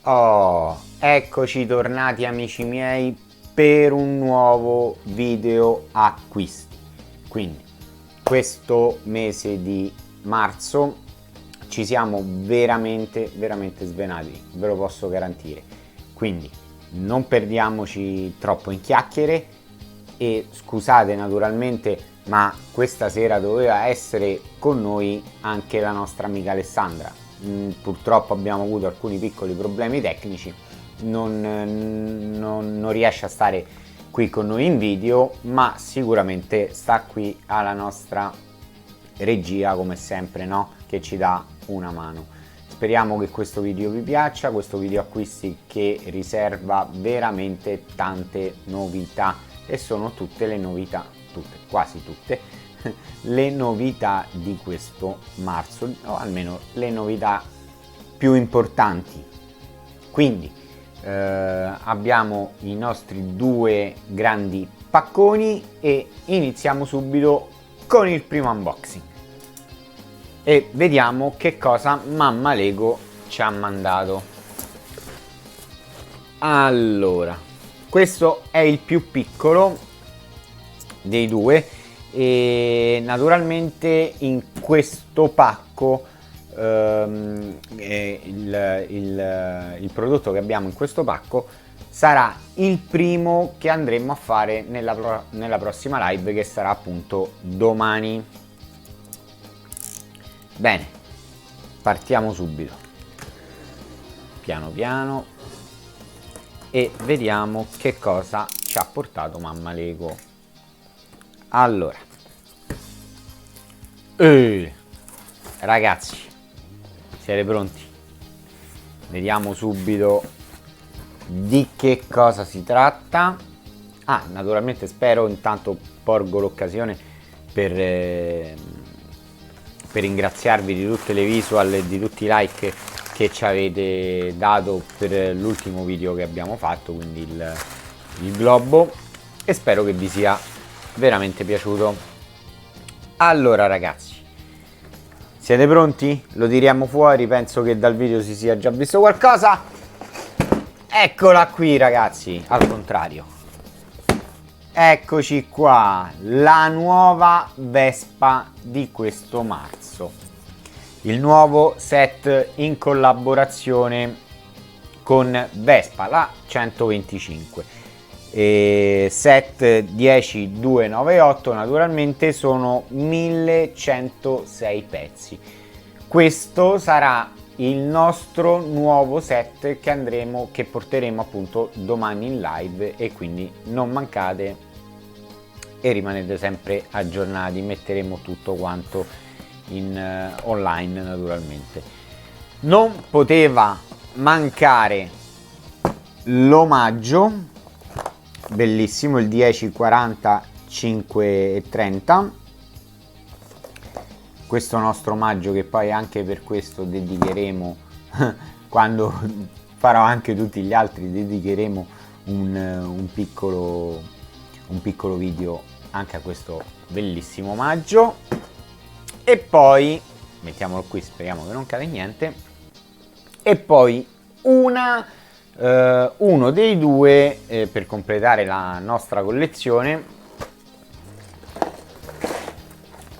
Oh, eccoci tornati amici miei per un nuovo video acquisti. Quindi questo mese di marzo ci siamo veramente svenati, ve lo posso garantire. Quindi non perdiamoci troppo in chiacchiere e scusate naturalmente, ma questa sera doveva essere con noi anche la nostra amica Alessandra. Purtroppo abbiamo avuto alcuni piccoli problemi tecnici, non riesce a stare qui con noi in video, ma sicuramente sta qui alla nostra regia come sempre, no? Che ci dà una mano. Speriamo che questo video vi piaccia, questo video acquisti che riserva veramente tante novità, e sono tutte le novità, quasi tutte le novità di questo marzo, o almeno le novità più importanti. Quindi abbiamo i nostri due grandi pacconi e iniziamo subito con il primo unboxing e vediamo che cosa Mamma Lego ci ha mandato. Allora, questo è il più piccolo dei due e naturalmente in questo pacco il prodotto che abbiamo in questo pacco sarà il primo che andremo a fare nella prossima live, che sarà appunto domani. Bene, partiamo subito piano piano e vediamo che cosa ci ha portato Mamma Lego. Allora, ragazzi, siete pronti? Vediamo subito di che cosa si tratta. Naturalmente spero, intanto porgo l'occasione per ringraziarvi di tutte le visual e di tutti i like che ci avete dato per l'ultimo video che abbiamo fatto, quindi il globo, e spero che vi sia veramente piaciuto. Allora ragazzi, siete pronti? Lo tiriamo fuori, penso che dal video si sia già visto qualcosa. Eccola qui ragazzi, al contrario. Eccoci qua, la nuova Vespa di questo marzo. Il nuovo set in collaborazione con Vespa, la 125. Set 10298, naturalmente sono 1106 pezzi. Questo sarà il nostro nuovo set che porteremo appunto domani in live, e quindi non mancate e rimanete sempre aggiornati. Metteremo tutto quanto in online naturalmente. Non poteva mancare l'omaggio bellissimo, il 1040 530, questo nostro omaggio che poi anche per questo dedicheremo quando farò anche tutti gli altri, dedicheremo un piccolo video anche a questo bellissimo omaggio. E poi mettiamolo qui, speriamo che non cade niente. E poi uno dei due, per completare la nostra collezione,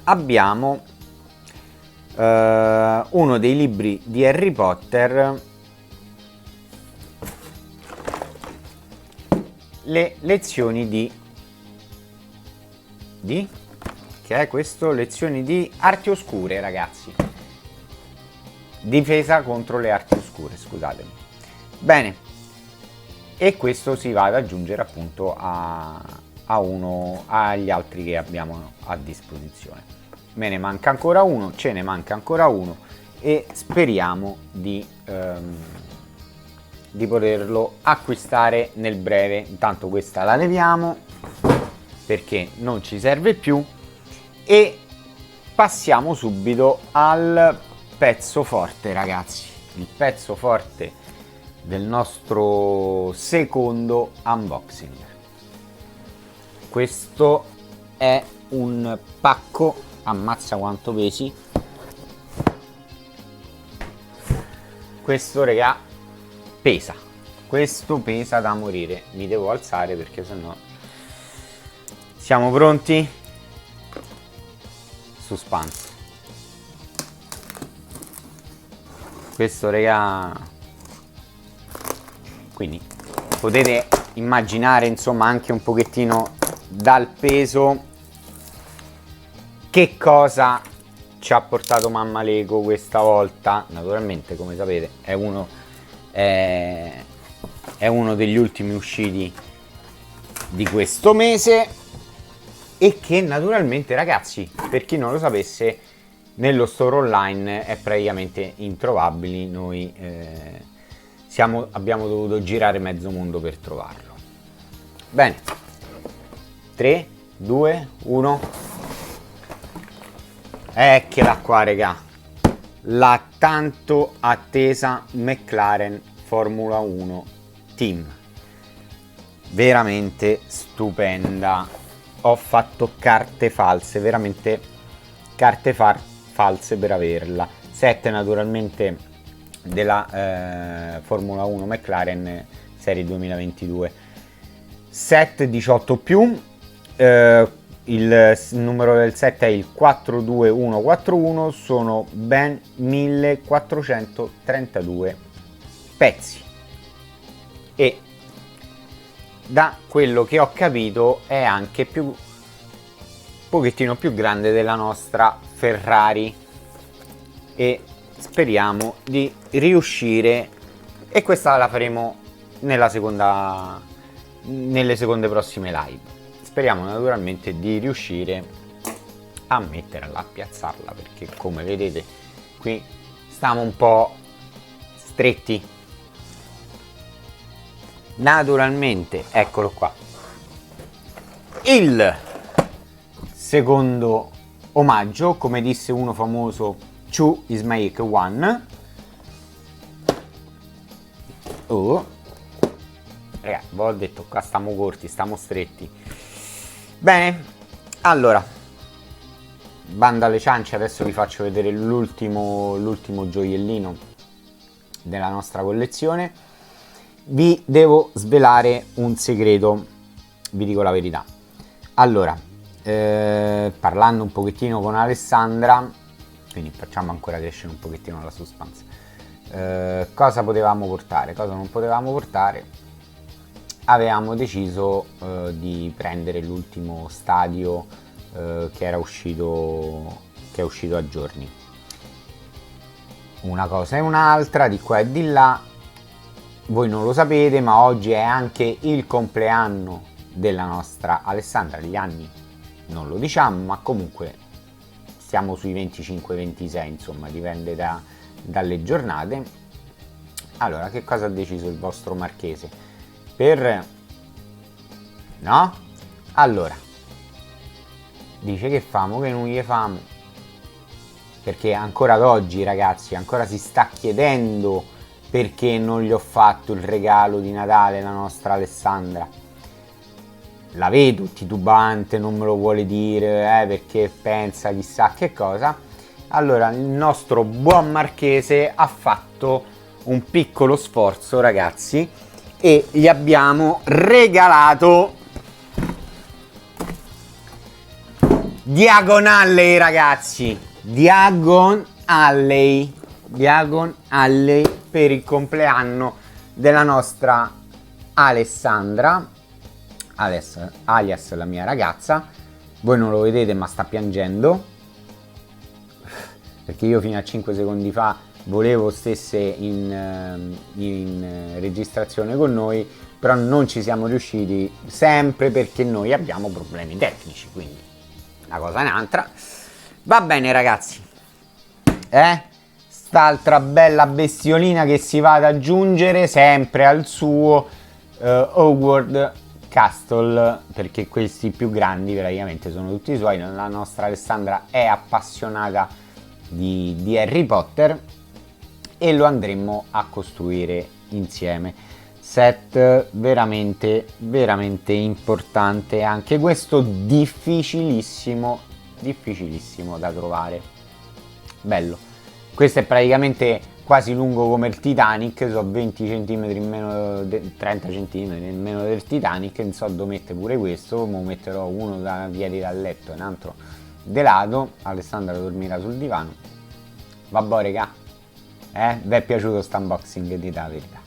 abbiamo uno dei libri di Harry Potter, le lezioni di che è questo? Lezioni di arti oscure, ragazzi. Difesa contro le arti oscure, scusatemi. Bene, e questo si va ad aggiungere appunto agli altri che abbiamo a disposizione. Me ne manca ancora uno, ce ne manca ancora uno, e speriamo di poterlo acquistare nel breve. Intanto questa la leviamo perché non ci serve più e passiamo subito al pezzo forte, ragazzi. Il pezzo forte del nostro secondo unboxing. Questo è un pacco, ammazza quanto pesi. Questo, regà, pesa, questo pesa da morire. Mi devo alzare perché sennò... Siamo pronti? Suspense. Questo, raga, quindi potete immaginare insomma anche un pochettino dal peso che cosa ci ha portato Mamma Lego questa volta. Naturalmente, come sapete, è uno degli ultimi usciti di questo mese e che naturalmente, ragazzi, per chi non lo sapesse, nello store online è praticamente introvabile. Noi abbiamo dovuto girare mezzo mondo per trovarlo. Bene, 3, 2, 1. Eccola qua, regà, la tanto attesa McLaren Formula 1 Team, veramente stupenda. Ho fatto carte false, veramente carte false per averla. 7 naturalmente della Formula 1 McLaren serie 2022, 7 18 più, il numero del set è il 42141, sono ben 1432 pezzi e da quello che ho capito è anche un pochettino più grande della nostra Ferrari e speriamo di riuscire, e questa la faremo nelle seconde prossime live. Speriamo naturalmente di riuscire a metterla, a piazzarla, perché come vedete qui stiamo un po' stretti. Naturalmente, eccolo qua, il secondo omaggio, come disse uno famoso, two is make one. Oh, raga, vi ho detto, qua stiamo corti, stiamo stretti. Bene, allora, banda alle ciance, adesso vi faccio vedere l'ultimo gioiellino della nostra collezione. Vi devo svelare un segreto, vi dico la verità. Allora, parlando un pochettino con Alessandra, quindi facciamo ancora crescere un pochettino la suspense, cosa potevamo portare, cosa non potevamo portare. Avevamo deciso di prendere l'ultimo stadio che è uscito a giorni. Una cosa e un'altra, di qua e di là. Voi non lo sapete, ma oggi è anche il compleanno della nostra Alessandra. Gli anni non lo diciamo, ma comunque siamo sui 25-26, insomma, dipende dalle giornate. Allora, che cosa ha deciso il vostro marchese? No? Allora, dice che famo, che non gli famo, perché ancora ad oggi, ragazzi, ancora si sta chiedendo perché non gli ho fatto il regalo di Natale la nostra Alessandra. La vedo titubante, non me lo vuole dire, perché pensa chissà che cosa. Allora, il nostro buon marchese ha fatto un piccolo sforzo, ragazzi, e gli abbiamo regalato Diagon Alley, ragazzi, Diagon Alley per il compleanno della nostra Alessandra, alias la mia ragazza. Voi non lo vedete, ma sta piangendo, perché io fino a 5 secondi fa volevo stesse in registrazione con noi, però non ci siamo riusciti, sempre perché noi abbiamo problemi tecnici, quindi una cosa è un'altra. Va bene, ragazzi, st'altra bella bestiolina che si va ad aggiungere sempre al suo Hogwarts Castle, perché questi più grandi praticamente sono tutti suoi. La nostra Alessandra è appassionata di Harry Potter e lo andremo a costruire insieme. Set veramente importante, anche questo difficilissimo da trovare. Bello, questo è praticamente quasi lungo come il Titanic, so 20 cm in meno, 30 cm in meno del Titanic, non so dove mette pure questo, mo metterò uno da piedi dal letto e un altro de lato, Alessandra dormirà sul divano. Vabbè regà, vi è piaciuto sta unboxing di la verità?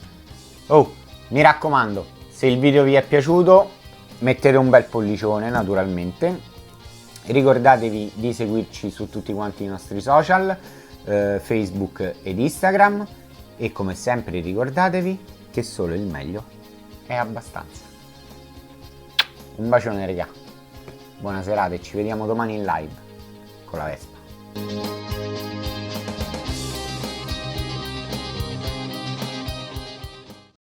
Oh, mi raccomando, se il video vi è piaciuto mettete un bel pollicione naturalmente, ricordatevi di seguirci su tutti quanti i nostri social, Facebook ed Instagram, e come sempre ricordatevi che solo il meglio è abbastanza. Un bacione regà, buona serata e ci vediamo domani in live con la Vespa.